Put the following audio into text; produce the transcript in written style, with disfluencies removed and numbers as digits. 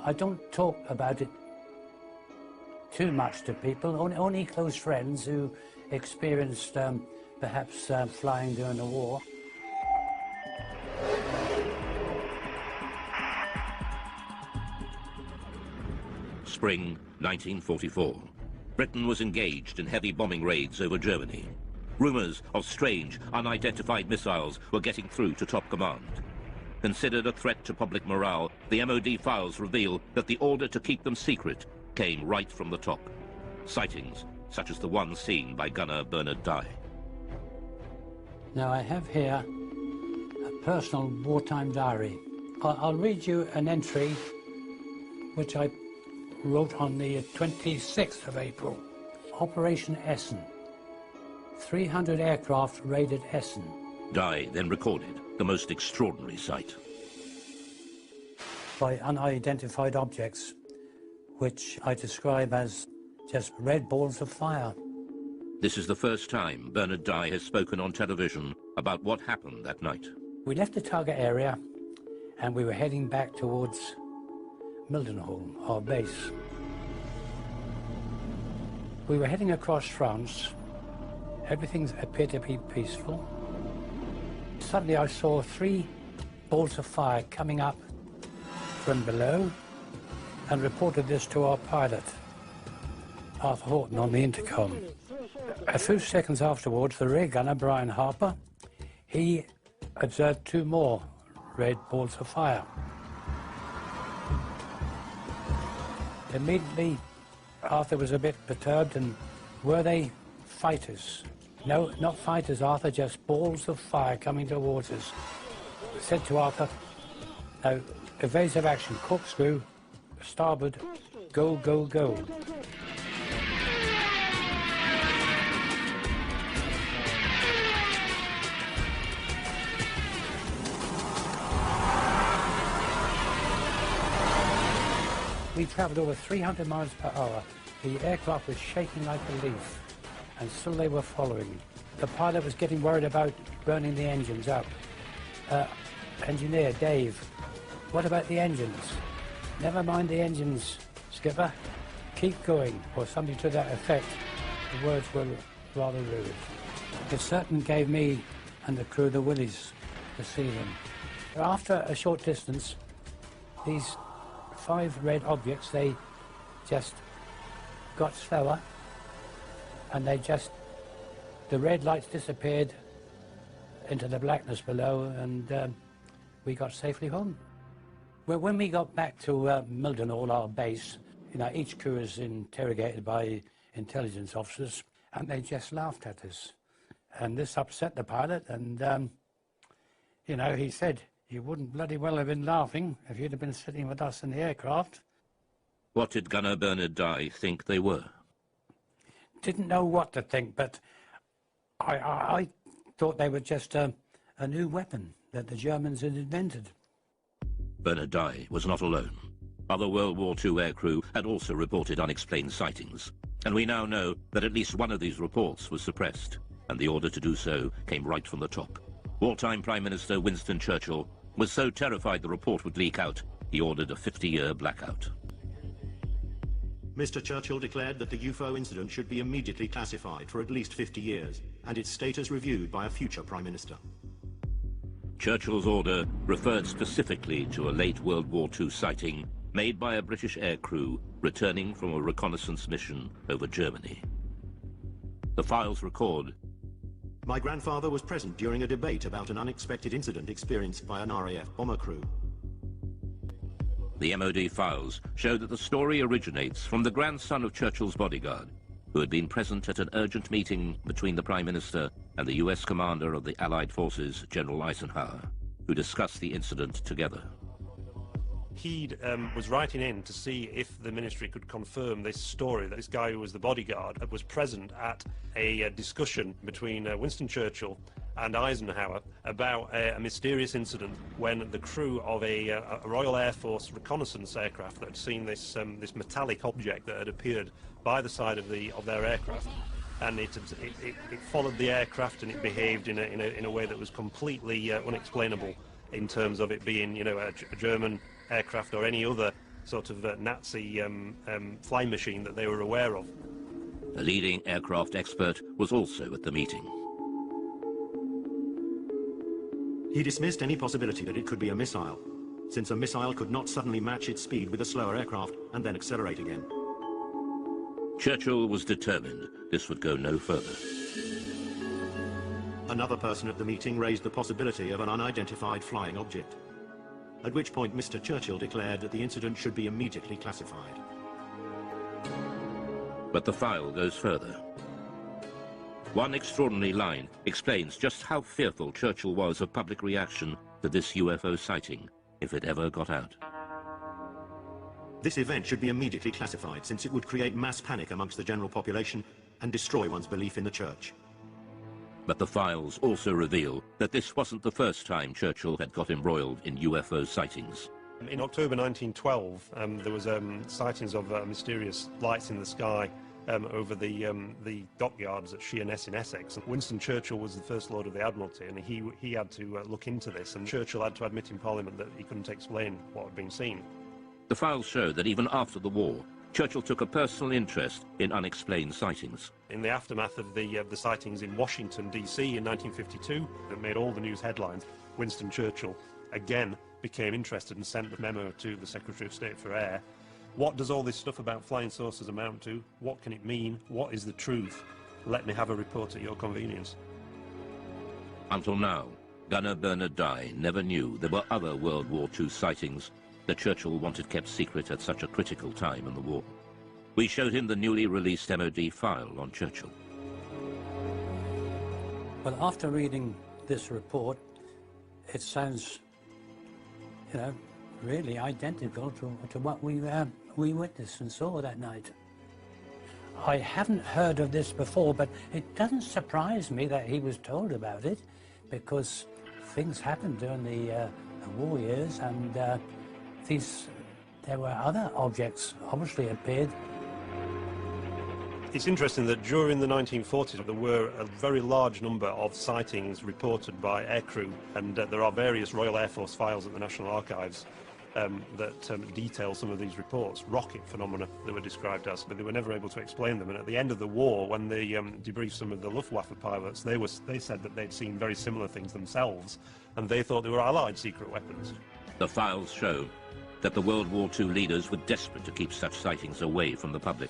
I don't talk about it too much to people, only close friends who experienced perhaps flying during the war. Spring 1944. Britain was engaged in heavy bombing raids over Germany. Rumours of strange, unidentified missiles were getting through to top command. Considered a threat to public morale, the MOD files reveal that the order to keep them secret came right from the top. Sightings, such as the one seen by gunner Bernard Dye. Now I have here a personal wartime diary. I'll read you an entry which I wrote on the 26th of April. Operation Essen. 300 aircraft raided Essen. Dye then recorded the most extraordinary sight. By unidentified objects, which I describe as just red balls of fire. This is the first time Bernard Dye has spoken on television about what happened that night. We left the target area and we were heading back towards Mildenhall, our base. We were heading across France. Everything appeared to be peaceful. Suddenly I saw 3 balls of fire coming up from below and reported this to our pilot, Arthur Horton, on the intercom. A few seconds afterwards, the rear gunner, Brian Harper, he observed 2 more red balls of fire. Immediately, Arthur was a bit perturbed, and were they fighters? No, not fighters, Arthur, just balls of fire coming towards us. I said to Arthur, now, evasive action, corkscrew, starboard, go, go, go. We travelled over 300 miles per hour. The aircraft was shaking like a leaf, and still they were following. The pilot was getting worried about burning the engines up. Engineer, Dave, what about the engines? Never mind the engines, skipper. Keep going, or something to that effect. The words were rather rude. It certainly gave me and the crew the willies to see them. After a short distance, these 5 red objects, they just got slower, and the red lights disappeared into the blackness below, and we got safely home. Well, when we got back to Mildenhall, our base, you know, each crew is interrogated by intelligence officers, and they just laughed at us. And this upset the pilot, and, you know, he said, "You wouldn't bloody well have been laughing if you'd have been sitting with us in the aircraft." What did gunner Bernard Dye think they were? Didn't know what to think, but I thought they were just a new weapon that the Germans had invented. Bernard Dye was not alone. Other World War II aircrew had also reported unexplained sightings, and we now know that at least one of these reports was suppressed, and the order to do so came right from the top. Wartime Prime Minister Winston Churchill was so terrified the report would leak out, he ordered a 50-year blackout. Mr. Churchill declared that the UFO incident should be immediately classified for at least 50 years, and its status reviewed by a future Prime Minister. Churchill's order referred specifically to a late World War II sighting made by a British aircrew returning from a reconnaissance mission over Germany. The files record, "My grandfather was present during a debate about an unexpected incident experienced by an RAF bomber crew. The MOD files show that the story originates from the grandson of Churchill's bodyguard, who had been present at an urgent meeting between the Prime Minister and the US commander of the Allied forces, General Eisenhower, who discussed the incident together. He was writing in to see if the ministry could confirm this story, that this guy who was the bodyguard was present at a discussion between Winston Churchill and Eisenhower about a mysterious incident when the crew of a Royal Air Force reconnaissance aircraft that had seen this metallic object that had appeared by the side of their aircraft, and it followed the aircraft, and it behaved in a way that was completely unexplainable in terms of it being, you know, a German aircraft or any other sort of Nazi flying machine that they were aware of. A leading aircraft expert was also at the meeting. He dismissed any possibility that it could be a missile, since a missile could not suddenly match its speed with a slower aircraft and then accelerate again. Churchill was determined this would go no further. Another person at the meeting raised the possibility of an unidentified flying object, at which point Mr. Churchill declared that the incident should be immediately classified. But the file goes further. One extraordinary line explains just how fearful Churchill was of public reaction to this UFO sighting, if it ever got out. This event should be immediately classified, since it would create mass panic amongst the general population and destroy one's belief in the church. But the files also reveal that this wasn't the first time Churchill had got embroiled in UFO sightings. In October 1912, there was sightings of mysterious lights in the sky over the dockyards at Sheerness in Essex. Winston Churchill was the First Lord of the Admiralty, and he had to look into this, and Churchill had to admit in Parliament that he couldn't explain what had been seen. The files show that even after the war, Churchill took a personal interest in unexplained sightings. In the aftermath of the sightings in Washington, D.C. in 1952, that made all the news headlines, Winston Churchill again became interested and sent the memo to the Secretary of State for Air. What does all this stuff about flying saucers amount to? What can it mean? What is the truth? Let me have a report at your convenience. Until now, Gunner Bernard Dye never knew there were other World War II sightings that Churchill wanted kept secret at such a critical time in the war. We showed him the newly released MOD file on Churchill. Well, after reading this report, it sounds, really identical to what we witnessed and saw that night. I haven't heard of this before, but it doesn't surprise me that he was told about it, because things happened during the war years, and there were other objects obviously appeared. It's interesting that during the 1940s there were a very large number of sightings reported by aircrew, and there are various Royal Air Force files at the National Archives that detail some of these reports, rocket phenomena they were described as, but they were never able to explain them. And at the end of the war, when they debriefed some of the Luftwaffe pilots, they said that they'd seen very similar things themselves, and they thought they were Allied secret weapons. The files show that the World War II leaders were desperate to keep such sightings away from the public.